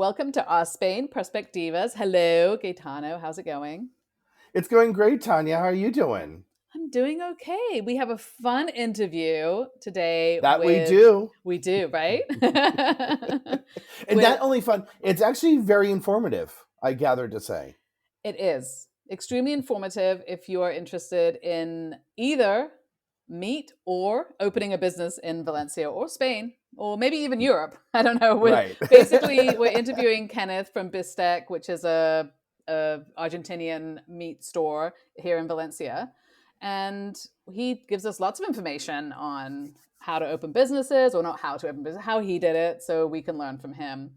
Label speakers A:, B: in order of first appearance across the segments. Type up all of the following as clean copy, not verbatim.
A: Welcome to our Spain Perspectivas. Hello, Gaetano. How's it going?
B: It's going great, Tanya. How are you doing?
A: I'm doing okay. We have a fun interview today
B: That we
A: with,
B: do.
A: we do, right?
B: And
A: with,
B: not only fun, it's actually very informative, I gather to say.
A: it is extremely informative if you are interested in either meat or opening a business in Valencia or Spain, or maybe even Europe. I don't know.
B: Right.
A: We're interviewing Kenneth from Bistec, which is a Argentinian meat store here in Valencia, and he gives us lots of information on how to open businesses, or not how to open business, how he did it, so we can learn from him.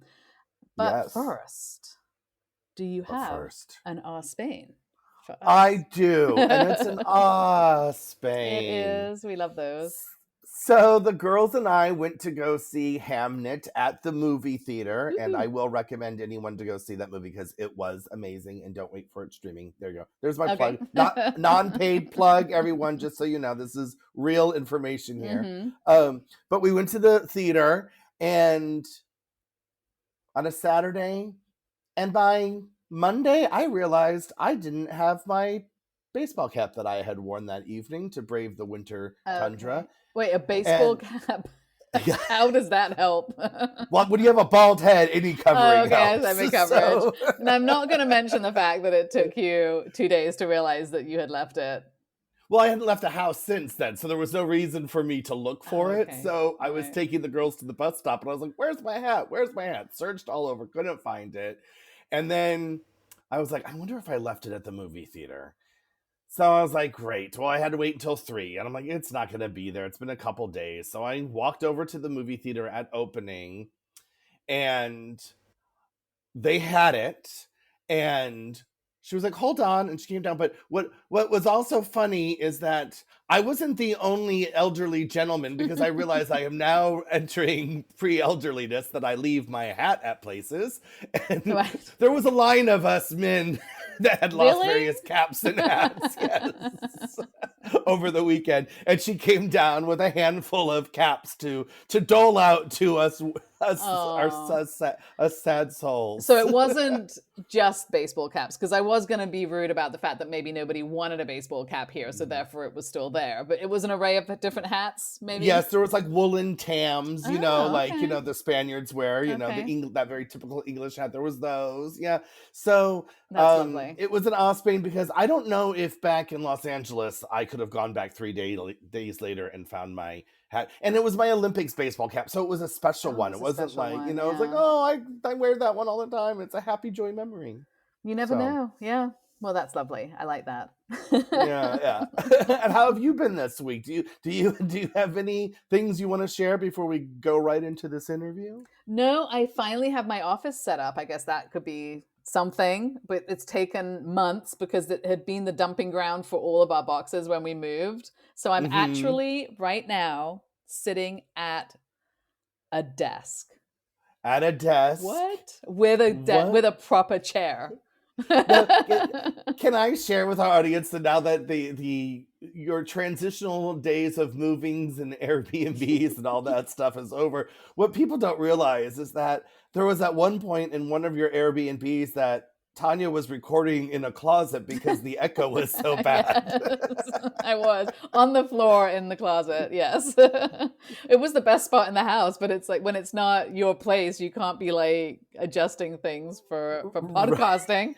A: But
B: Yes.
A: first, do you
B: But
A: have
B: first,
A: an Spain for us?
B: I do. And it's an
A: It
B: Spain.
A: is. We love those.
B: So the girls and I went to go see Hamnet at the movie theater, and I
A: Woo-hoo.
B: will recommend anyone to go see that movie because it was amazing. And don't wait for it streaming. There you go. There's my
A: Okay.
B: plug. Not non-paid plug, everyone. Just so you know, this is real information here.
A: Mm-hmm.
B: But we went to the theater and on a Saturday, and by Monday, I realized I didn't have my baseball cap that I had worn that evening to brave the winter tundra.
A: Okay. Wait, a baseball
B: And
A: cap?
B: yeah,
A: How does that help?
B: well, when you have a bald head, any covering
A: Okay,
B: helps.
A: semi coverage. And I'm not going to mention the fact that it took you 2 days to realize that you had left it.
B: Well, I hadn't left the house since then, so there was no reason for me to look for it.
A: Okay.
B: So I was
A: Right.
B: taking the girls to the bus stop, and I was like, "Where's my hat? Where's my hat?" Searched all over, couldn't find it. And then I was like, "I wonder if I left it at the movie theater." So I was like, "Great." Well, I had to wait until 3, and I'm like, "It's not going to be there. It's been a couple days." So I walked over to the movie theater at opening, and they had it, and she was like, "Hold on," and she came down. But what was also funny is that I wasn't the only elderly gentleman, because I realize I am now entering pre-elderliness, that I leave my hat at places, and
A: Right.
B: there was a line of us men that had lost
A: Really?
B: various caps and hats, yes, over the weekend, and she came down with a handful of caps to dole out to
A: Oh.
B: us sad souls.
A: So it wasn't just baseball caps, because I was going to be rude about the fact that maybe nobody wanted a baseball cap here, so therefore it was still there. But it was an array of different hats, maybe?
B: Yes, there was like woolen tams,
A: Oh,
B: like
A: okay.
B: the Spaniards wear,
A: Okay.
B: that very typical English hat. There was those, yeah. So
A: That's lovely.
B: it was an Ospain, because I don't know if back in Los Angeles I could have gone back days later and found my hat, and it was my Olympics baseball cap, so it was a special
A: Oh,
B: one. It
A: it's a
B: wasn't
A: special
B: like
A: one.
B: it was like,
A: Yeah.
B: oh, I wear that one all the time. It's a happy joy memory.
A: You never
B: So
A: know. Yeah. Well, that's lovely. I like that.
B: yeah, yeah. And how have you been this week? Do you have any things you want to share before we go right into this interview?
A: No, I finally have my office set up. I guess that could be something, but it's taken months because it had been the dumping ground for all of our boxes when we moved. So I'm
B: Mm-hmm.
A: actually right now sitting at a desk.
B: At a desk.
A: What? With with
B: What?
A: a proper chair.
B: Now, can I share with our audience that now that the your transitional days of movings and Airbnbs and all that stuff is over, what people don't realize is that there was at one point in one of your Airbnbs that Tanya was recording in a closet because the echo was so bad.
A: Yes, I was on the floor in the closet. Yes. It was the best spot in the house, but it's like when it's not your place, you can't be like adjusting things for
B: Right.
A: podcasting.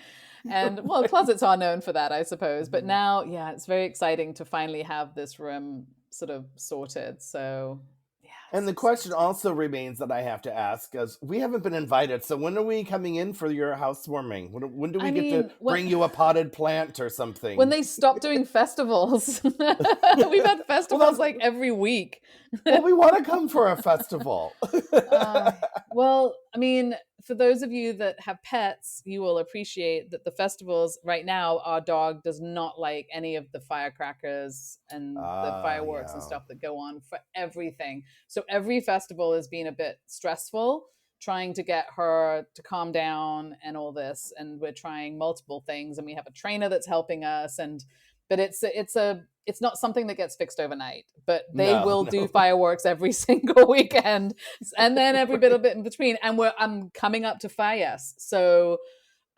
A: And well, closets are known for that, I suppose. But now, yeah, it's very exciting to finally have this room sort of sorted. So, yeah,
B: And
A: it's
B: the question
A: exciting.
B: also remains that I have to ask, because we haven't been invited. So when are we coming in for your housewarming? When do
A: I
B: we get to
A: mean,
B: bring you a potted plant or
A: when
B: something?
A: they stopped doing festivals, we've had
B: Well,
A: festivals like every week.
B: we want to come for a festival.
A: Uh, well, I mean, for those of you that have pets, you will appreciate that the festivals right now, our dog does not like any of the firecrackers and the
B: Ah,
A: fireworks and
B: yeah.
A: stuff that go on for everything. So every festival has been a bit stressful trying to get her to calm down and all this. And we're trying multiple things, and we have a trainer that's helping us. And but it's not something that gets fixed overnight, but they
B: No,
A: will do
B: no.
A: fireworks every single weekend, and then every little bit in between. And I'm coming up to Fallas, so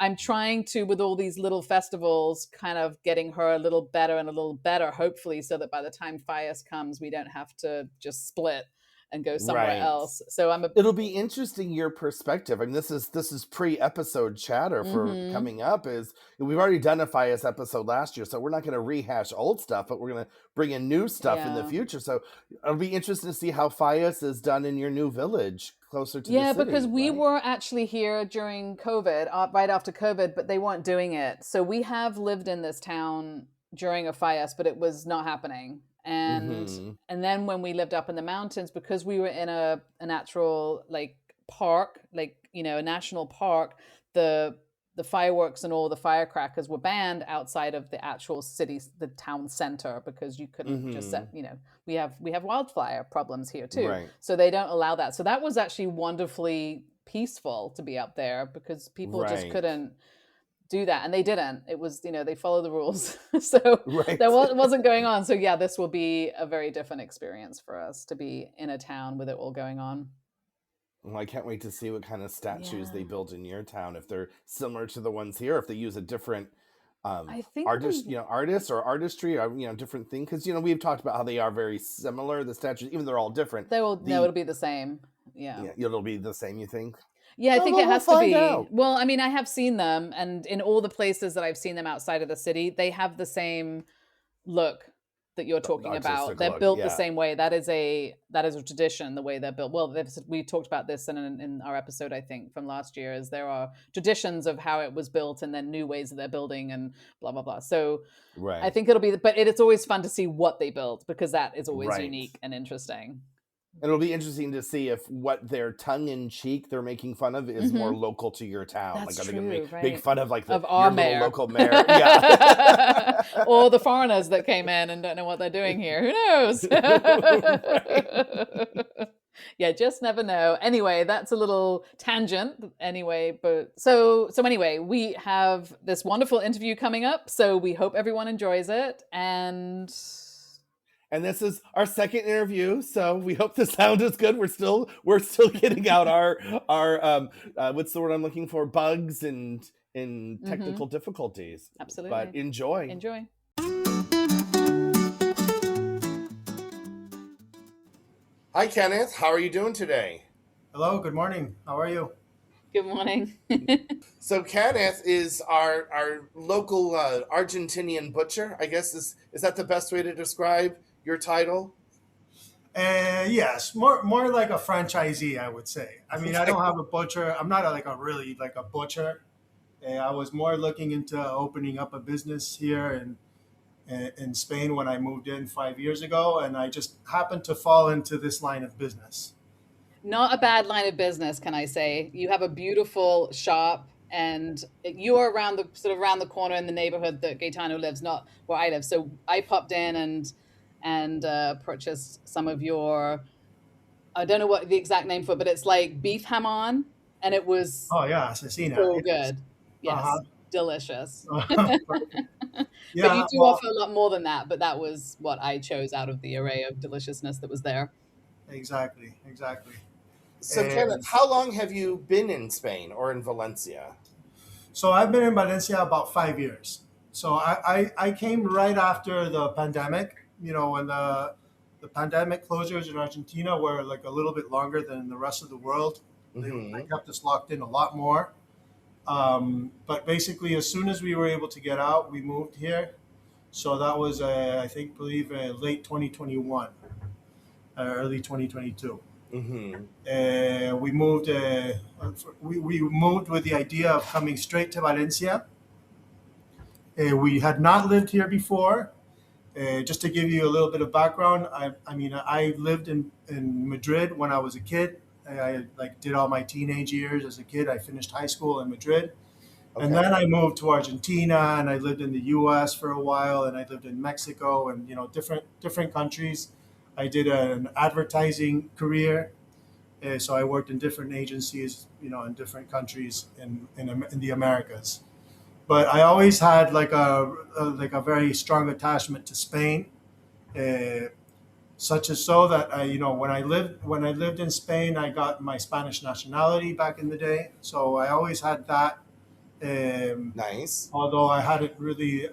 A: I'm trying to, with all these little festivals, kind of getting her a little better and a little better, hopefully, so that by the time Fallas comes, we don't have to just split and go somewhere
B: Right.
A: else. So
B: It'll be interesting your perspective. I mean, this is pre-episode chatter for
A: mm-hmm.
B: coming up. Is we've already done a Fias episode last year, so we're not going to rehash old stuff, but we're going to bring in new stuff in the future. So it'll be interesting to see how Fias is done in your new village closer to the city.
A: Because we were actually here during COVID, right after COVID, but they weren't doing it. So we have lived in this town during a Fias, but it was not happening. And then when we lived up in the mountains, because we were in a natural park, a national park, the fireworks and all the firecrackers were banned outside of the actual city, the town center, because you couldn't just set, we have wildfire problems here too.
B: Right.
A: So they don't allow that. So that was actually wonderfully peaceful to be up there, because people just couldn't do that, and they didn't. It was, they follow the rules. So there wasn't going on. So yeah, this will be a very different experience for us to be in a town with it all going on.
B: Well, I can't wait to see what kind of statues they build in your town, if they're similar to the ones here, if they use a different
A: I think
B: artists or artistry, or different thing, because we've talked about how they are very similar, the statues, even though they're all different.
A: No, it'll be the same. Yeah,
B: it'll be the same, you think?
A: Yeah, I think it has to be. Well, I mean, I have seen them, and in all the places that I've seen them outside of the city, they have the same look that you're talking about. They're built the same way. That is a tradition, the way they're built. Well, we talked about this in our episode, I think, from last year, is there are traditions of how it was built, and then new ways that they're building, and blah blah blah. So I think it'll be, but it's always fun to see what they built, because that is always unique and interesting.
B: It'll be interesting to see if what their tongue-in-cheek they're making fun of is more local to your town.
A: That's
B: are they
A: true,
B: going to make fun of
A: our mayor.
B: Local mayor? Yeah.
A: Or the foreigners that came in and don't know what they're doing here. Who knows? Yeah, just never know. Anyway, that's a little tangent. Anyway, but so anyway, we have this wonderful interview coming up. So we hope everyone enjoys it.
B: And this is our second interview, so we hope the sound is good. We're still getting out our what's the word I'm looking for? Bugs and technical difficulties.
A: Absolutely.
B: But enjoy. Hi, Kenneth. How are you doing today?
C: Hello. Good morning. How are you?
A: Good morning.
B: So Kenneth is our local Argentinian butcher. I guess is that the best way to describe your title?
C: Yes, more like a franchisee, I would say. I mean, I don't have a butcher. I'm not a butcher. I was more looking into opening up a business here in Spain when I moved in 5 years ago, and I just happened to fall into this line of business.
A: Not a bad line of business, can I say? You have a beautiful shop, and you are around the corner in the neighborhood that Gaetano lives, not where I live. So I popped in and purchased some of your, I don't know what the exact name for it, but it's like beef hamon, and it was
C: cecina.
A: So good. Yes, delicious.
C: Yeah,
A: but you do offer a lot more than that, but that was what I chose out of the array of deliciousness that was there.
C: Exactly.
B: So Kenneth, how long have you been in Spain or in Valencia?
C: So I've been in Valencia about 5 years. So I came right after the pandemic. When the pandemic closures in Argentina were like a little bit longer than the rest of the world. They kept us locked in a lot more. But basically, as soon as we were able to get out, we moved here. So that was, I believe, late 2021, early 2022. We moved. We moved with the idea of coming straight to Valencia. We had not lived here before. Just to give you a little bit of background, I lived in Madrid when I was a kid. I did all my teenage years as a kid. I finished high school in Madrid. Okay. And then I moved to Argentina, and I lived in the U.S. for a while, and I lived in Mexico, and different countries. I did an advertising career, so I worked in different agencies, in different countries in the Americas. but I always had like a very strong attachment to Spain, uh, such as so that when I lived in Spain, I got my Spanish nationality back in the day. So I always had that. Um,
B: Nice.
C: Although I hadn't really,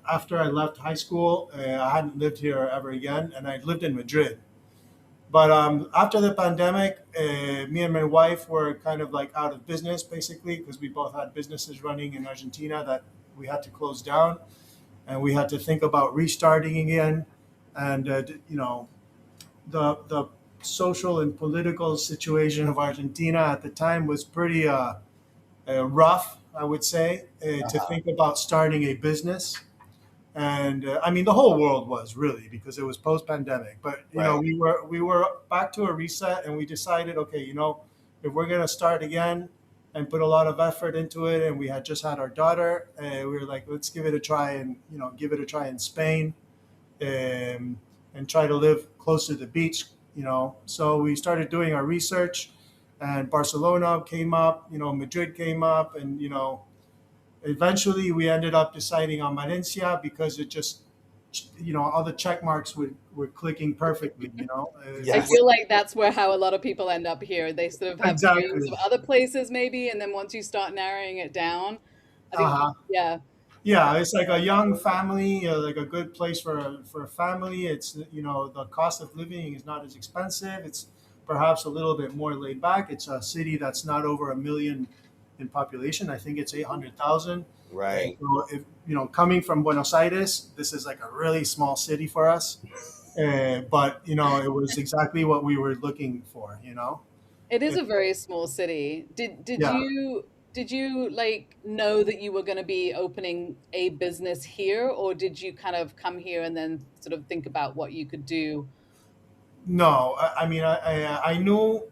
C: after I left high school, I hadn't lived here ever again, and I lived in Madrid. But after the pandemic, me and my wife were kind of like out of business basically because we both had businesses running in Argentina that we had to close down, and we had to think about restarting again. And the social and political situation of Argentina at the time was pretty rough, I would say, to
B: Uh-huh.
C: think about starting a business. And I mean, the whole world was really because it was post-pandemic. But
B: Right.
C: we were back to a reset, and we decided, okay, if we're gonna start again and put a lot of effort into it, and we had just had our daughter, we were like, let's give it a try, and give it a try in Spain, and try to live close to the beach. So we started doing our research, and Barcelona came up, Madrid came up, and eventually we ended up deciding on Valencia because it just, all the check marks were clicking perfectly.
A: I
B: Yes.
A: feel like that's where how a lot of people end up here. They sort of have dreams
C: Exactly.
A: of other places maybe, and then once you start narrowing it down, I think,
C: Uh-huh.
A: yeah.
C: Yeah, it's like a young family, like a good place for a family. It's, the cost of living is not as expensive. It's perhaps a little bit more laid back. It's a city that's not over a million in population. I think it's 800,000. And
B: Right.
C: so if, coming from Buenos Aires, this is like a really small city for us. But, it was exactly what we were looking for.
A: It is
C: It,
A: a very small city. Did
C: yeah.
A: you like know that you were going to be opening a business here, or did you kind of come here and then sort of think about what you could do?
C: No, I mean, I knew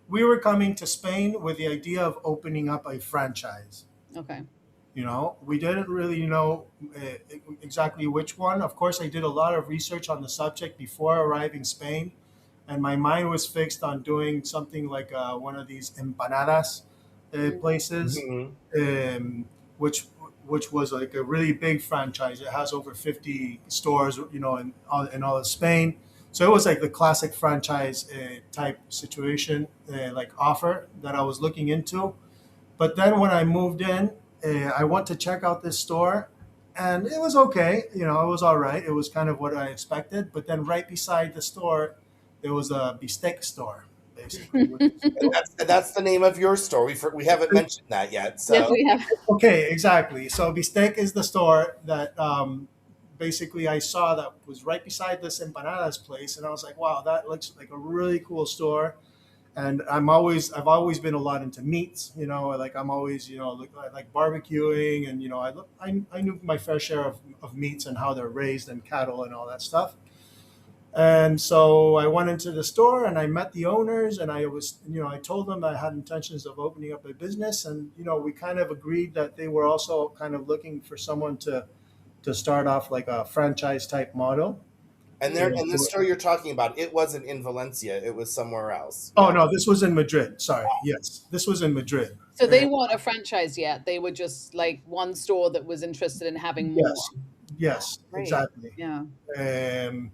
C: we were coming to Spain with the idea of opening up a franchise.
A: Okay.
C: We didn't really know exactly which one. Of course, I did a lot of research on the subject before arriving Spain, and my mind was fixed on doing something like one of these empanadas
A: Mm.
C: places,
B: Hmm.
C: um, which which was like a really big franchise. It has over 50 stores, in all of Spain. So it was like the classic franchise type situation, like offer that I was looking into. But then when I moved in, I went to check out this store, and it was okay. It was all right. It was kind of what I expected. But then right beside the store, there was a Bistec store, basically. Which is,
B: And that's the name of your store. We haven't mentioned that yet.
A: Yes,
B: So
A: we have.
C: okay, exactly. So Bistec is the store that basically I saw that was right beside this empanadas place, and I was like, wow, that looks like a really cool store. And I've always been a lot into meats. Like I'm always, I like barbecuing, and I knew my fair share of meats and how they're raised and cattle and all that stuff. And so I went into the store and I met the owners, and I told them I had intentions of opening up a business, and we kind of agreed that they were also kind of looking for someone to start off like a franchise type model.
B: and there
A: Mm.
B: and the store you're talking about, it wasn't in Valencia. It was somewhere else.
C: Oh
B: Yeah.
C: no, this was in Madrid. Sorry, yes, this was in Madrid.
A: So
C: Uh,
A: they weren't a franchise yet. They were just like one store that was interested in having more.
C: yes, yes,
A: Great.
C: exactly.
A: Yeah.
C: Um,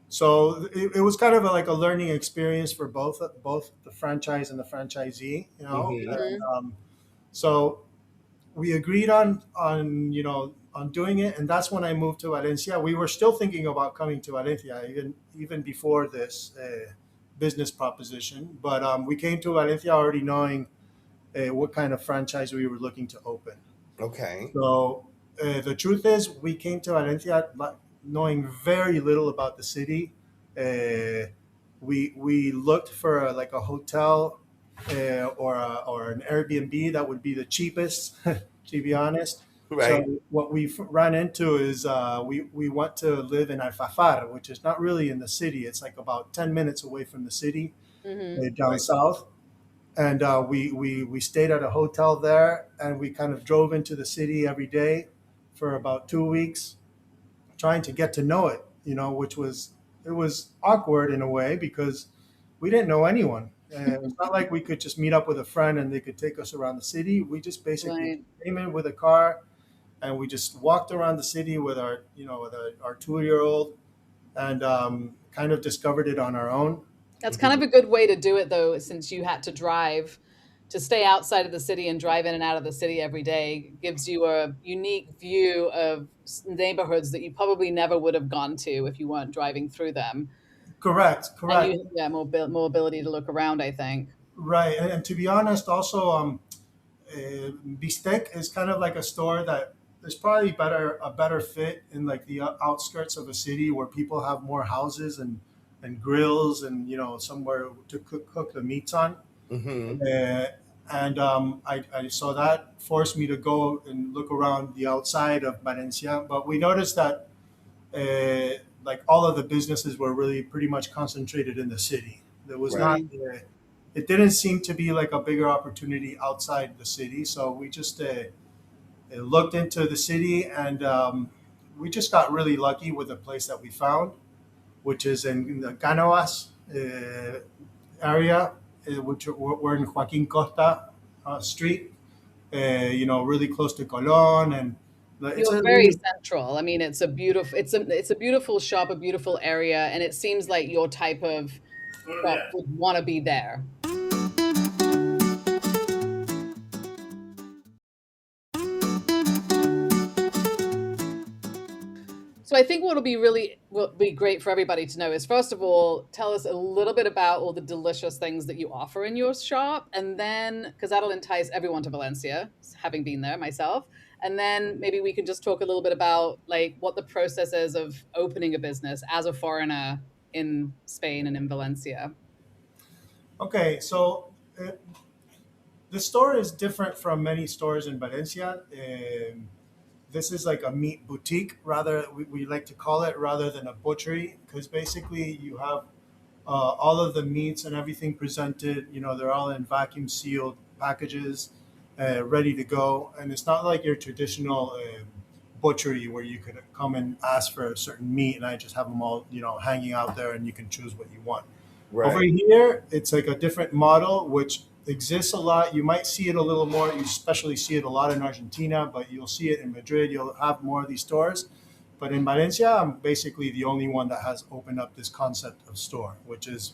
C: so it was kind of like a learning experience for both the franchise and the franchisee.
B: Hmm.
C: And,
A: Hmm.
C: so we agreed on doing it, and that's when I moved to Valencia. We were still thinking about coming to Valencia even before this business proposition, but we came to Valencia already knowing what kind of franchise we were looking to open.
B: Okay.
C: So the truth is, we came to Valencia knowing very little about the city. We looked for like a hotel or an Airbnb that would be the cheapest, to be honest.
B: Right.
C: So what we ran into is we went to live in Alfafar, which is not really in the city. It's like about 10 minutes away from the city,
A: Hmm.
C: down
B: Right.
C: south. And we stayed at a hotel there, and we kind of drove into the city every day for about 2 weeks, trying to get to know it. Which was awkward in a way because we didn't know anyone. And it's not like we could just meet up with a friend and they could take us around the city. We just basically
A: Right.
C: came in with a car, and we just walked around the city with our 2-year-old, and kind of discovered it on our own.
A: That's kind of a good way to do it, though, since you had to drive to stay outside of the city and drive in and out of the city every day gives you a unique view of neighborhoods that you probably never would have gone to if you weren't driving through them.
C: Correct,
A: And
C: correct.
A: you, yeah, more ability to look around, I think.
C: Right, and to be honest, also, Bistec is kind of like a store that is probably a better fit in like the outskirts of a city where people have more houses and grills and somewhere to cook the meats on.
B: Mm-hmm.
C: And I saw that forced me to go and look around the outside of Valencia. But we noticed that like all of the businesses were really pretty much concentrated in the city. There was not.
B: Right.
C: It didn't seem to be like a bigger opportunity outside the city. So we just looked into the city, and we just got really lucky with the place that we found, which is in the Canoas area, which we're in Joaquin Costa Street, really close to Colon, and it's
A: You're
C: a
A: very
C: really,
A: central. I mean, it's a beautiful shop, a beautiful area, and it seems like your type of shop would want to be there. So I think will be great for everybody to know is, first of all, tell us a little bit about all the delicious things that you offer in your shop, and then because that'll entice everyone to Valencia, having been there myself. And then maybe we can just talk a little bit about like what the process is of opening a business as a foreigner in Spain and in Valencia.
C: okay. So the store is different from many stores in Valencia. This is like a meat boutique, rather we like to call it, rather than a butchery, because basically you have all of the meats and everything presented. They're all in vacuum sealed packages, ready to go, and it's not like your traditional butchery where you could come and ask for a certain meat, and I just have them all hanging out there, and you can choose what you want. Over
B: Right.
C: here, it's like a different model, which exists a lot. You might see it a little more. You especially see it a lot in Argentina, but you'll see it in Madrid. You'll have more of these stores. But in Valencia, I'm basically the only one that has opened up this concept of store, which is,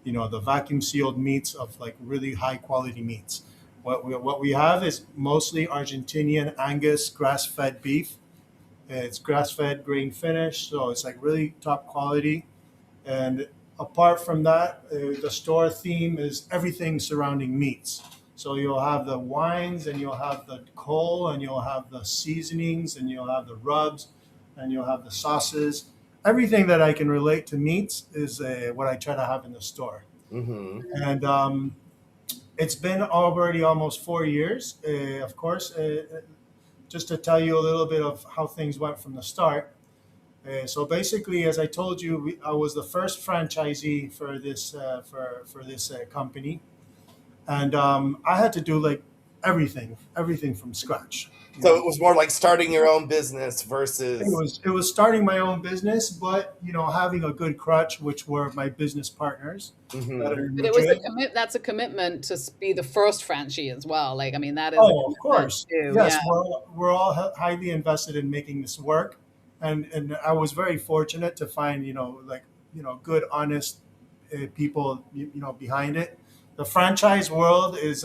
C: the vacuum sealed meats of like really high quality meats. What we have is mostly Argentinian Angus grass fed beef. It's grass fed, grain finished, so it's like really top quality. And apart from that, the store theme is everything surrounding meats. So you'll have the wines, and you'll have the coal, and you'll have the seasonings, and you'll have the rubs, and you'll have the sauces. Everything that I can relate to meats is what I try to have in the store.
B: Mm-hmm.
C: And it's been already almost 4 years. Of course, just to tell you a little bit of how things went from the start. So basically, as I told you, I was the first franchisee for this company, and I had to do like everything from scratch.
B: So it was more like starting your own business
C: It
B: versus.
C: was starting my own business, but having a good crutch, which were my business partners
B: Mhm.
C: that are in
A: But it was
C: Madrid.
A: that's a commitment to be the first franchisee as well. Like, I mean, that is a
C: Oh, of
A: commitment
C: course,
A: too.
C: yes,
A: Yeah.
C: we're all highly invested in making this work, and I was very fortunate to find good, honest people behind it. The franchise world is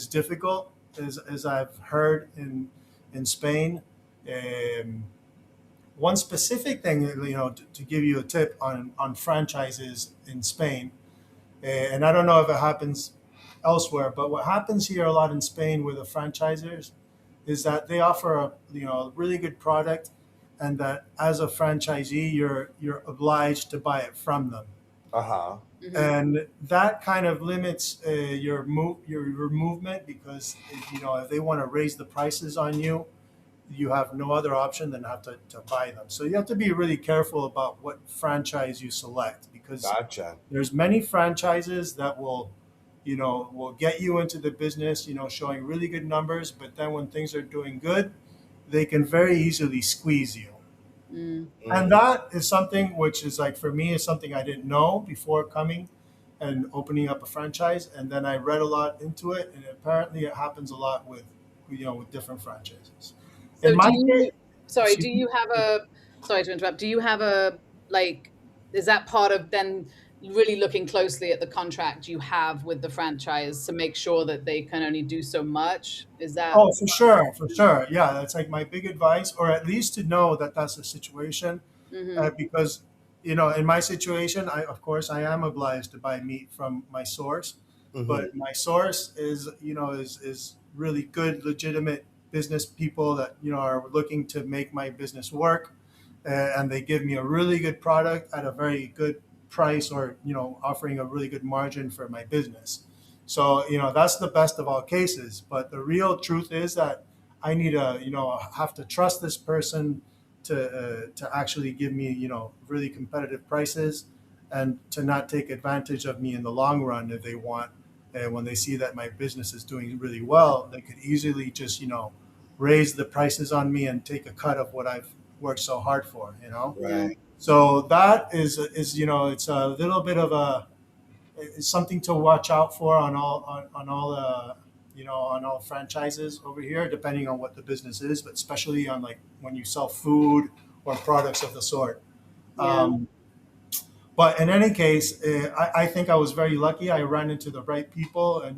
C: difficult, as I've heard in Spain. Um, One specific thing, to give you a tip on franchises in Spain, and I don't know if it happens elsewhere, but what happens here a lot in Spain with the franchisers is that they offer a really good product, and that as a franchisee you're obliged to buy it from them,
B: Uh-huh.
A: Mhm.
C: and that kind of limits your movement, because if they want to raise the prices on you, you have no other option than have to buy them. So you have to be really careful about what franchise you select, because
B: Gotcha.
C: there's many franchises that will get you into the business, showing really good numbers, but then when things are doing good, they can very easily squeeze you.
A: Mm.
C: And that is something which is like, for me, is something I didn't know before coming and opening up a franchise. And then I read a lot into it, and apparently it happens a lot with different franchises. In
A: So
C: my
A: do you,
C: case,
A: sorry,
C: excuse
A: do
C: me.
A: you have a, sorry to interrupt, do you have a, like, is that part of then really looking closely at the contract you have with the franchise to make sure that they can only do so much? Is that?
C: Oh, for sure, for sure. Yeah, that's like my big advice, or at least to know that that's the situation,
A: Mm-hmm.
C: because in my situation, I of course I am obliged to buy meat from my source,
B: Hmm.
C: but my source is really good, legitimate business people that are looking to make my business work, and they give me a really good product at a very good price, or offering a really good margin for my business. So that's the best of all cases. But the real truth is that I need to have to trust this person to actually give me really competitive prices, and to not take advantage of me in the long run if they want. And when they see that my business is doing really well, they could easily just raise the prices on me and take a cut of what I've worked so hard for.
A: Yeah.
B: Right.
C: So that is it's a little bit of a it's something to watch out for on all on all franchises over here, depending on what the business is, but especially on like when you sell food or products of the sort.
A: Yeah.
C: Um, but in any case, I think I was very lucky. I ran into the right people, and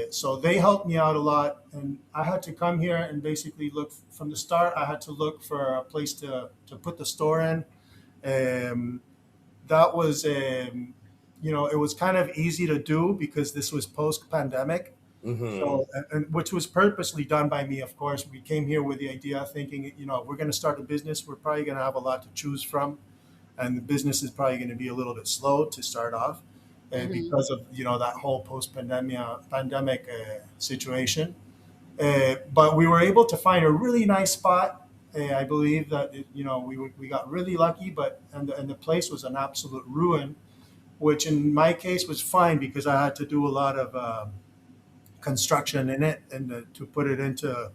C: so they helped me out a lot. And I had to come here and basically look from the start. I had to look for a place to put the store in. Um, that was it was kind of easy to do because this was post pandemic.
B: Hmm.
C: So, and which was purposely done by me, of course. We came here with the idea thinking, if we're going to start a business, we're probably going to have a lot to choose from, and the business is probably going to be a little bit slow to start off,
A: Mm-hmm.
C: because of that whole pandemic situation. But we were able to find a really nice spot. I believe that we got really lucky, but and the place was an absolute ruin, which in my case was fine because I had to do a lot of construction in it, and to put it into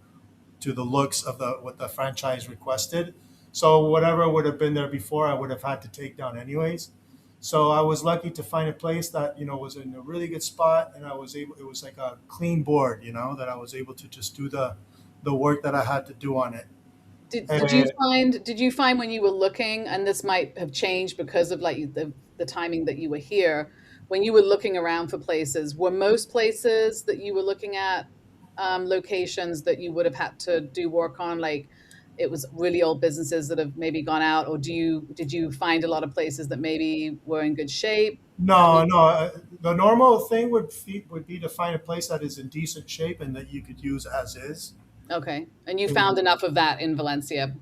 C: to the looks of the what the franchise requested. So whatever would have been there before, I would have had to take down anyways. So I was lucky to find a place that was in a really good spot, and I was able. It was like a clean board, that I was able to just do the work that I had to do on it. And
A: Did you find when you were looking, and this might have changed because of like the timing that you were here, when you were looking around for places, were most places that you were looking at locations that you would have had to do work on, like it was really old businesses that have maybe gone out, or did you find a lot of places that maybe were in good shape? I
C: no,
A: mean,
C: no, the normal thing would be to find a place that is in decent shape and that you could use as is.
A: okay, and you found enough of that in Valencia.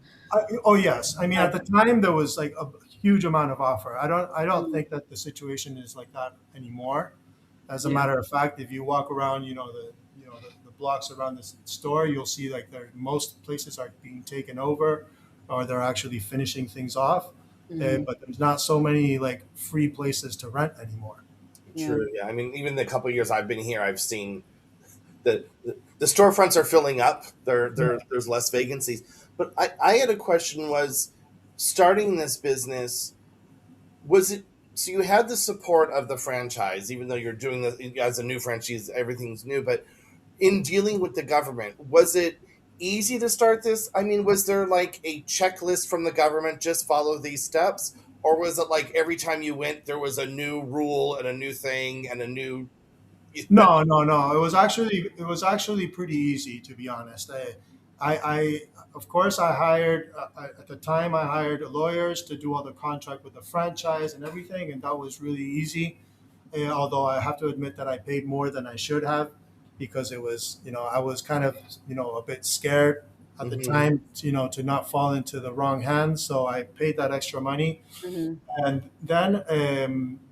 C: Oh yes, I mean at the
A: Okay.
C: time there was like a huge amount of offer. I don't
A: Mm,
C: think that the situation is like that anymore. As a
A: yeah.
C: matter of fact, if you walk around, the blocks around this store, you'll see like most places are being taken over, or they're actually finishing things off.
A: Hmm.
C: But there's not so many like free places to rent anymore.
A: Yeah.
B: True. Yeah. I mean, even the couple years I've been here, I've seen the storefronts are filling up. There's less vacancies. But I had a question: was starting this business, was it, so you had the support of the franchise, even though you're doing this as a new franchise, everything's new. But in dealing with the government, was it easy to start this? I mean, was there like a checklist from the government, just follow these steps? Or was it like every time you went, there was a new rule and a new thing and a new.
C: No, no, no. It was actually pretty easy, to be honest. I of course I hired at the time I hired lawyers to do all the contract with the franchise and everything, and that was really easy. Although I have to admit that I paid more than I should have, because it was I was kind of a bit scared at the
B: Hmm.
C: time, to not fall into the wrong hands. So I paid that extra money,
A: Hmm.
C: and then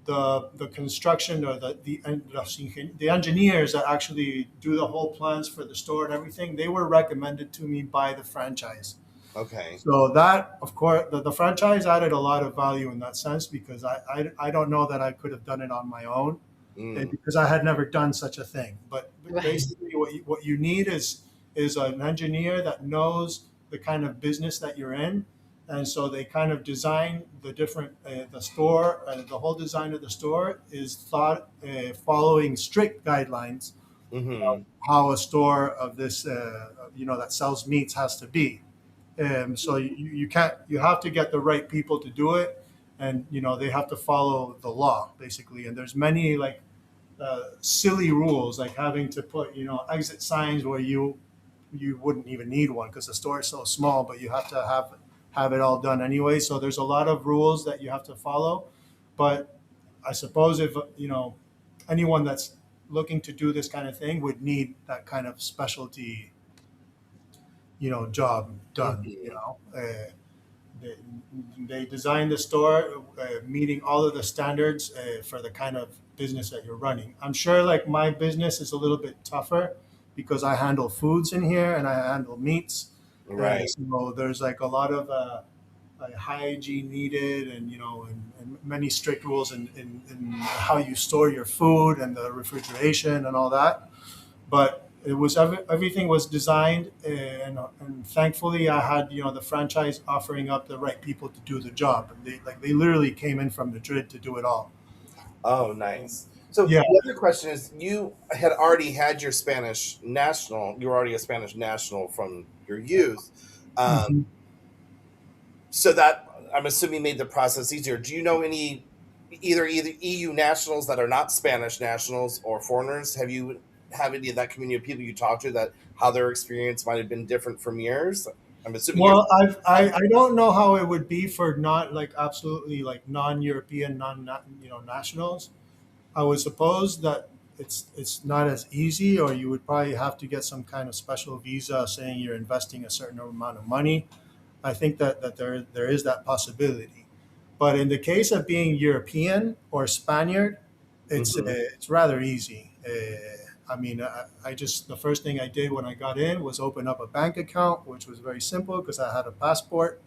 C: the construction, or the engineers that actually do the whole plans for the store and everything, they were recommended to me by the franchise.
B: Okay.
C: So that, of course, the franchise added a lot of value in that sense, because I don't know that I could have done it on my own,
B: Mm.
C: because I had never done such a thing. But
A: Right.
C: basically, what you need is an engineer that knows the kind of business that you're in, and so they kind of design the store. The whole design of the store is thought following strict guidelines,
B: Mm-hmm.
C: how a store of this, that sells meats has to be. So you can't, you have to get the right people to do it, and they have to follow the law basically. And there's many like silly rules, like having to put exit signs where you wouldn't even need one because the store is so small, but you have to have it all done anyway. So there's a lot of rules that you have to follow. But I suppose if anyone that's looking to do this kind of thing would need that kind of specialty job done.
B: Mm-hmm.
C: They, they designed the store meeting all of the standards for the kind of business that you're running. I'm sure like my business is a little bit tougher because I handle foods in here and I handle meats.
B: Right.
C: So there's like a lot of hygiene needed, and and many strict rules in how you store your food and the refrigeration and all that. But it was everything was designed, and thankfully I had the franchise offering up the right people to do the job. And they literally came in from Madrid to do it all.
B: Oh, nice. So
C: Yeah.
B: the other question is, you had already had your Spanish national. You were already a Spanish national from your youth.
C: Mhm.
B: So that, I'm assuming, made the process easier. Do you know any either EU nationals that are not Spanish nationals or foreigners? Have any of that community of people you talk to that how their experience might have been different from yours? I'm assuming yours.
C: Well, I don't know how it would be for not like absolutely like non-European, nationals. I would suppose that it's not as easy, or you would probably have to get some kind of special visa saying you're investing a certain amount of money. I think that there is that possibility. But in the case of being European or Spaniard,
B: Mhm.
C: it's rather easy. I mean, I just the first thing I did when I got in was open up a bank account, which was very simple because I had a passport,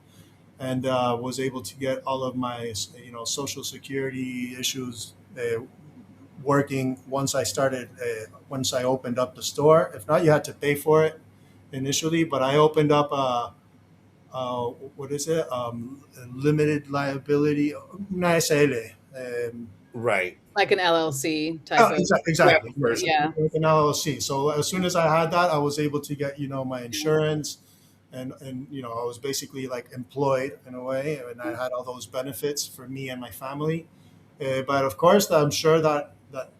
C: and was able to get all of my social security issues working once I opened up the store. If not, you had to pay for it initially. But I opened up what is it? Limited liability, una SL.
B: Right.
A: Like an LLC type
C: Oh,
A: of.
B: Yeah,
C: exactly. Yes,
B: person.
A: Yeah.
C: like an LLC. So as soon as I had that, I was able to get my insurance, and I was basically like employed in a way, and I had all those benefits for me and my family. But of course, I'm sure that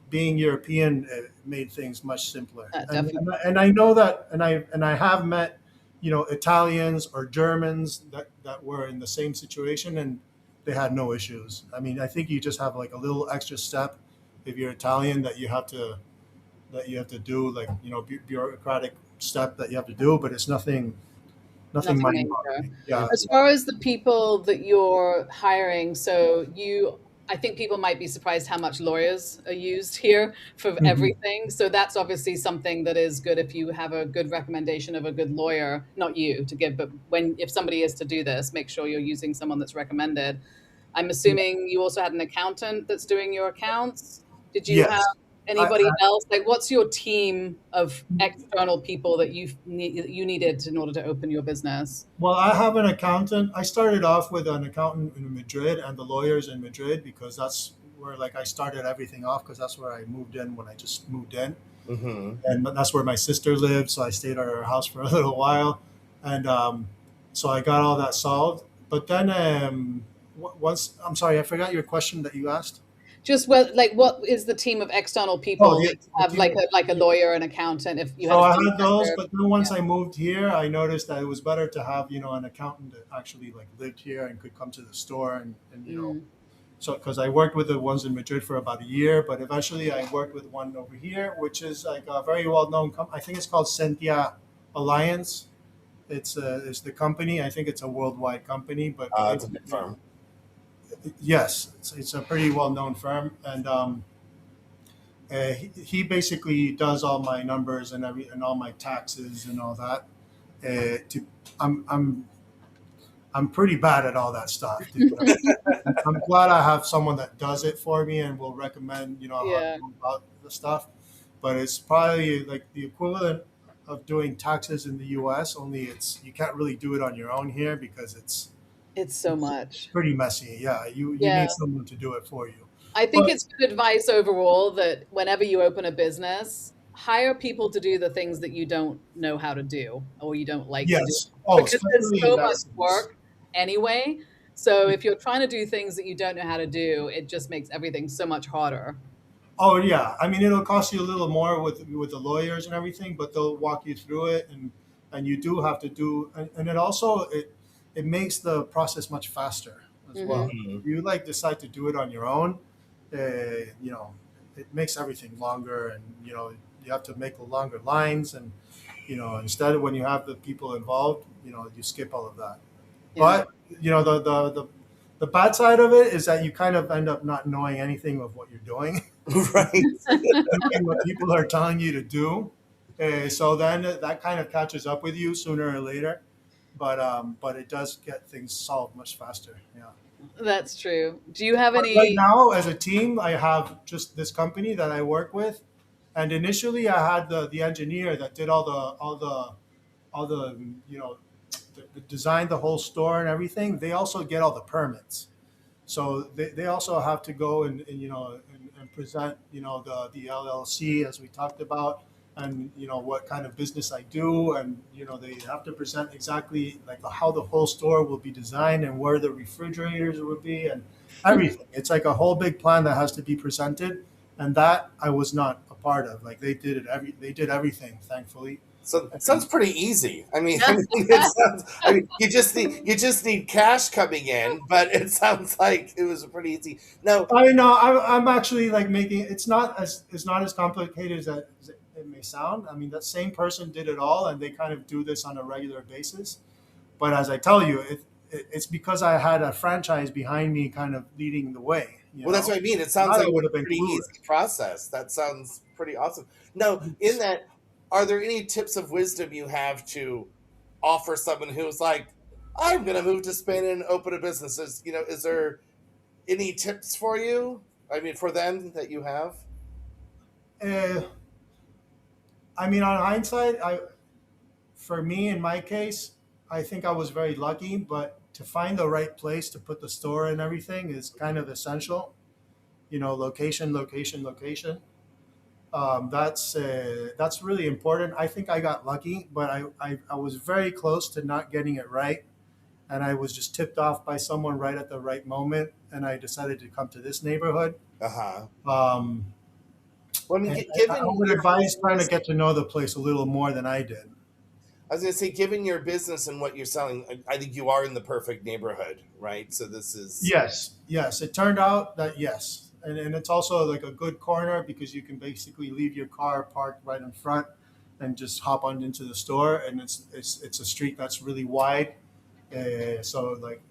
C: being European made things much simpler.
A: Definitely.
C: And I know that, and I have met Italians or Germans that were in the same situation, and they had no issues. I mean, I think you just have like a little extra step if you're Italian that you have to do, like bureaucratic step that you have to do, but it's nothing
A: Nothing
C: mind
A: major.
C: boggling. Yeah.
A: As far as the people that you're hiring, I think people might be surprised how much lawyers are used here for
C: Mhm.
A: everything. So that's obviously something that is good if you have a good recommendation of a good lawyer, not you to give, but if somebody is to do this, make sure you're using someone that's recommended. I'm assuming you also had an accountant that's doing your accounts. Did you have
C: Yes.
A: anybody else? Like, what's your team of external people that you needed in order to open your business?
C: Well, I have an accountant. I started off with an accountant in Madrid and the lawyers in Madrid because that's where like I started everything off because that's where I moved in when I just moved in,
B: Mm-hmm.
C: and that's where my sister lived. So I stayed at her house for a little while, and so I got all that solved. But then once, I'm sorry, I forgot your question that you asked.
A: Just what is the team of external
C: Oh,
A: people?
C: the,
A: Like, you
C: the
A: have
C: team.
A: like a lawyer, an accountant. If you had
C: So
A: a
C: I
A: fee
C: had those,
A: structure,
C: but then
A: yeah.
C: once I moved here, I noticed that it was better to have an accountant that actually like lived here and could come to the store, and
A: Mm.
C: so because I worked with the ones in Madrid for about a year, but eventually I worked with one over here, which is like a very well known company. I think it's called Sentia Alliance. It's the company. I think it's a worldwide company, but
B: It's a big
C: basically,
B: firm.
C: yes, it's a pretty well known firm, and he basically does all my numbers and all my taxes and all that. To I'm I'm pretty bad at all that stuff, to be honest. I'm glad I have someone that does it for me and will recommend how to
A: Yeah,
C: go about the stuff. But it's probably like the equivalent of doing taxes in the U.S. Only you can't really do it on your own here because it's
A: it's so
C: it's
A: much.
C: pretty messy. Yeah, you
A: Yeah.
C: need someone to do it for you.
A: I think
C: But
A: it's good advice overall that whenever you open a business, hire people to do the things that you don't know how to do or you don't like to do,
C: Yes. Oh,
A: because there's
C: especially in
A: so
C: that
A: much
C: sense.
A: work anyway. So if you're trying to do things that you don't know how to do, it just makes everything so much harder.
C: Oh yeah, I mean it'll cost you a little more with the lawyers and everything, but they'll walk you through it, and you do have to do, and it also it makes the process much faster as
A: Hmm.
C: well.
B: Mhm.
C: If you like decide to do it on your own, you know, it makes everything longer, and you have to make longer lines, and instead of when you have the people involved, you skip all of that.
A: Yeah.
C: But the bad side of it is that you kind of end up not knowing anything of what you're doing,
B: Right.
C: doing what people are telling you to do. So then that kind of catches up with you sooner or later. But it does get things solved much faster. Yeah.
A: That's true. Do you have
C: But right
A: any?
C: now, as a team, I have just this company that I work with, and initially I had the engineer that did all the designed the whole store and everything. They also get all the permits. So they also have to go and present the LLC as we talked about, and what kind of business I do, and they have to present exactly like how the whole store will be designed and where the refrigerators will be and everything. It's like a whole big plan that has to be presented, and that I was not a part of. Like they did everything, thankfully.
B: So it sounds
C: And
B: pretty easy. I mean, you just need cash coming in, but it sounds like it was pretty easy. No,
C: I know I'm actually like making it's not as complicated as it may sound. I mean, that same person did it all, and they kind of do this on a regular basis. But as I tell you, it's because I had a franchise behind me, kind of leading the way.
B: well, that's what I mean. It sounds
C: Not
B: like
C: it would
B: a
C: have been
B: pretty
C: clueless.
B: easy process. That sounds pretty awesome. No, in that, are there any tips of wisdom you have to offer someone who's like, I'm going to move to Spain and open a business? Is there any tips for you? I mean, for them that you have?
C: Uh, I mean, on hindsight, for me in my case, I think I was very lucky. But to find the right place to put the store and everything is kind of essential. Location, location, location. That's really important. I think I got lucky, but I was very close to not getting it right, and I was just tipped off by someone right at the right moment, and I decided to come to this neighborhood.
B: Uh huh.
C: Um,
B: Well, I mean,
C: and I
B: given
C: would
B: your
C: advise trying to
B: business,
C: get to know the place a little more than I did.
B: I was going to say, given your business and what you're selling, I think you are in the perfect neighborhood, right? So this is,
C: Yes, yes. It turned out that yes, and it's also like a good corner because you can basically leave your car parked right in front and just hop on into the store, and it's a street that's really wide. So like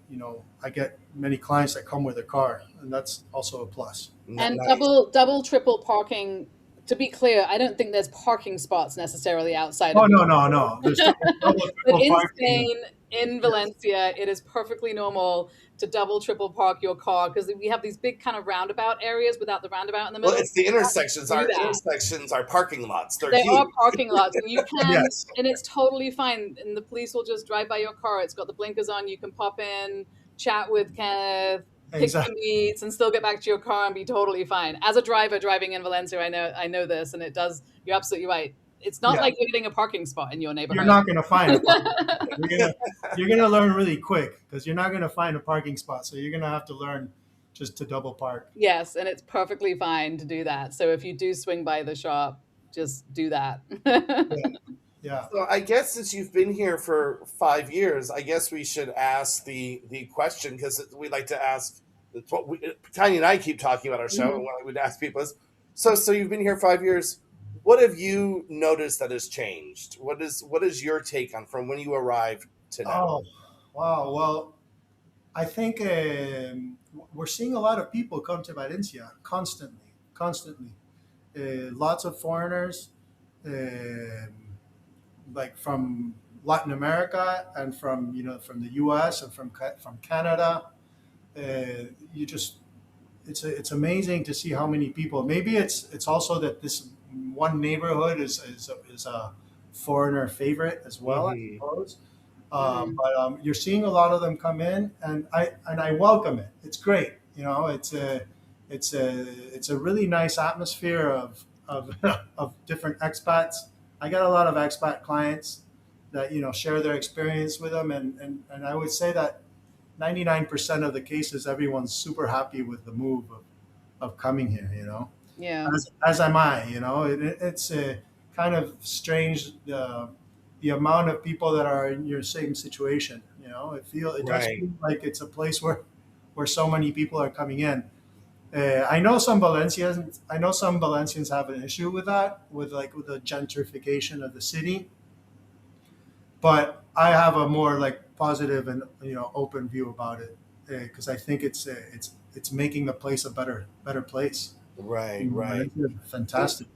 C: I get many clients that come with a car, and that's also a plus.
A: And
B: nice.
A: double, triple parking. To be clear, I don't think there's parking spots necessarily outside
C: Oh
A: of your.
C: no, no, no. There's double
A: But
C: triple
A: in
C: parking.
A: Spain, in
C: Yes,
A: Valencia, it is perfectly normal to double, triple park your car because we have these big kind of roundabout areas without the roundabout in the
B: Well,
A: middle.
B: it's the
A: You have to
B: intersections.
A: do
B: Our
A: that.
B: intersections are parking lots. They're
A: They are
B: huge.
A: parking lots, and you can,
C: yes,
A: and it's totally fine. And the police will just drive by your car. It's got the blinkers on. You can pop in, chat with Kenneth, pick some
C: exactly.
A: meats, and still get back to your car and be totally fine. As a driver driving in Valencia, I know this, and it does. You're absolutely right. It's not
C: Yeah,
A: like you're getting a parking spot in your
C: you're
A: neighborhood.
C: not gonna find a parking spot. You're gonna learn really quick because you're not gonna find a parking spot. So you're gonna have to learn just to double park.
A: Yes, and it's perfectly fine to do that. So if you do swing by the shop, just do that.
C: Yeah, yeah.
B: So I guess since you've been here for 5 years, I guess we should ask the question because we like to ask. It's what Tanya and I keep talking about our show, and
A: Mhm.
B: what we'd ask people is, so you've been here 5 years. What have you noticed that has changed? What is your take on from when you arrived to now?
C: Oh, wow. Well, I think we're seeing a lot of people come to Valencia constantly, constantly. Lots of foreigners, um, like from Latin America and from the U.S. and from Canada. You just it's amazing to see how many people. Maybe it's also that this one neighborhood is a foreigner favorite as well, I
B: Hmm.
C: suppose.
A: Mhm.
C: But you're seeing a lot of them come in, and I welcome it. It's great. It's a really nice atmosphere of, of different expats. I got a lot of expat clients that, share their experience with them. And I would say that 99% of the cases, everyone's super happy with the move of coming here,
A: Yeah.
C: as am I, it's a kind of strange, the amount of people that are in your same situation, it does
B: Right.
C: feel like it's a place where so many people are coming in. I know some Valencians. I know some Valencians have an issue with that, with the gentrification of the city. But I have a more positive and open view about it, because I think it's making the place a better place.
B: Right, right.
C: Fantastic.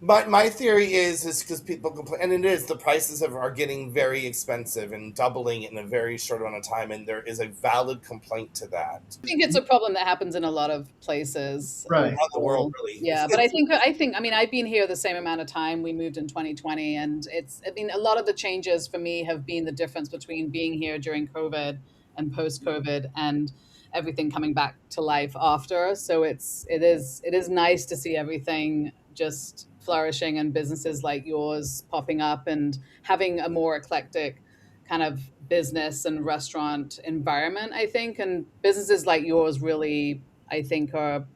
B: My theory is because people complain, and it is, the prices are getting very expensive and doubling in a very short amount of time, and there is a valid complaint to that.
A: I think it's a problem that happens in a lot of places.
C: Right.
B: Around the world, really.
A: Yeah, but I think, I mean, I've been here the same amount of time. We moved in 2020, and a lot of the changes for me have been the difference between being here during COVID and post-COVID and everything coming back to life after. So it is nice to see everything just flourishing and businesses like yours popping up and having a more eclectic kind of business and restaurant environment, I think. And businesses like yours really, I think, are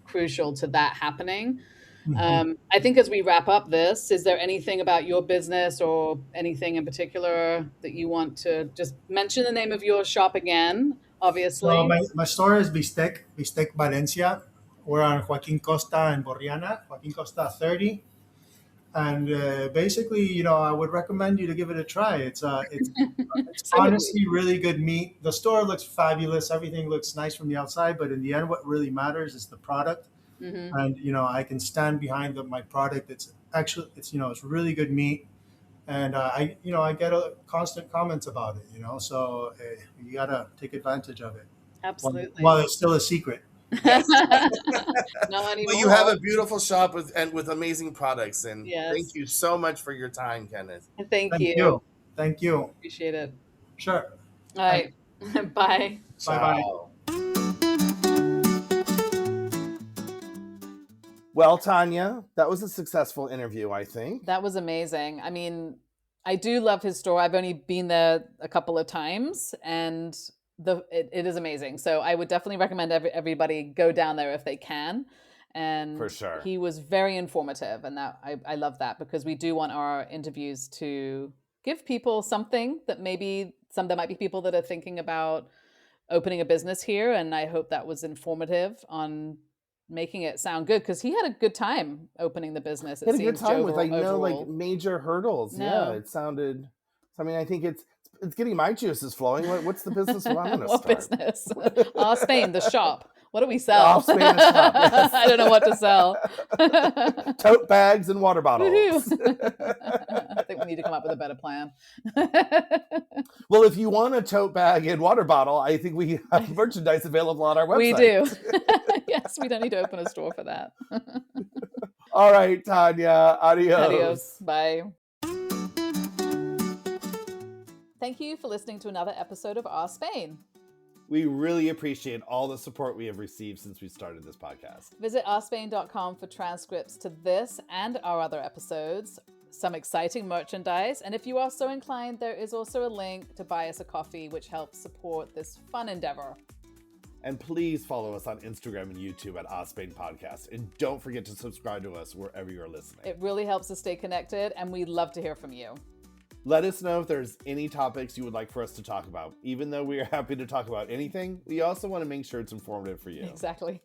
A: crucial to that happening. I think as we wrap up this, is there anything about your business or anything in particular that you want to just mention the name of your shop again, obviously?
C: So my store is Bistec Valencia. We're on Joaquin Costa and Borriana, Joaquin Costa 30. And basically, I would recommend you to give it a try. It's
A: So
C: honestly really good meat. The store looks fabulous. Everything looks nice from the outside, but in the end, what really matters is the product.
A: Mhm.
C: And I can stand behind my product. It's actually it's really good meat, and I get constant comments about it. So you gotta take advantage of it
A: Absolutely.
C: while it's still a secret.
A: Not anymore.
B: Well, you have a beautiful shop with amazing products, and
A: Yes.
B: thank you so much for your time, Kenneth.
A: Thank
C: Thank
A: you.
C: you. Thank you.
A: Appreciate it.
C: Sure.
A: All right. Bye.
C: Bye-bye.
B: Ciao. Well, Tanya, that was a successful interview, I think.
A: That was amazing. I mean, I do love his store. I've only been there a couple of times, and it is amazing. So I would definitely recommend everybody go down there if they can. And
B: For sure.
A: he was very informative, and that I love that, because we do want our interviews to give people something that there might be people that are thinking about opening a business here, and I hope that was informative on making it sound good, because he had a good time opening the business.
B: Had a good time with no
A: overall.
B: major hurdles.
A: No.
B: Yeah, it sounded. I mean, I think it's getting my juices flowing. What's the business I'm going to
A: What
B: start?
A: business? Spain, the shop. What do we sell?
B: Spain, the shop, yes.
A: I don't know what to sell.
B: Tote bags and water bottles.
A: I think we need to come up with a better plan.
B: Well, if you want a tote bag and water bottle, I think we have merchandise available on our website.
A: We do. Yes, we don't need to open a store for that.
B: All right, Tanya. Adios.
A: Adios. Bye. Thank you for listening to another episode of Our Spain.
B: We really appreciate all the support we have received since we started this podcast.
A: Visit ourspain.com for transcripts to this and our other episodes, some exciting merchandise, and if you are so inclined, there is also a link to buy us a coffee, which helps support this fun endeavor.
B: And please follow us on Instagram and YouTube at Spain Podcast. And don't forget to subscribe to us wherever you're listening.
A: It really helps us stay connected, and we'd love to hear from you.
B: Let us know if there's any topics you would like for us to talk about. Even though we are happy to talk about anything, we also want to make sure it's informative for you.
A: Exactly.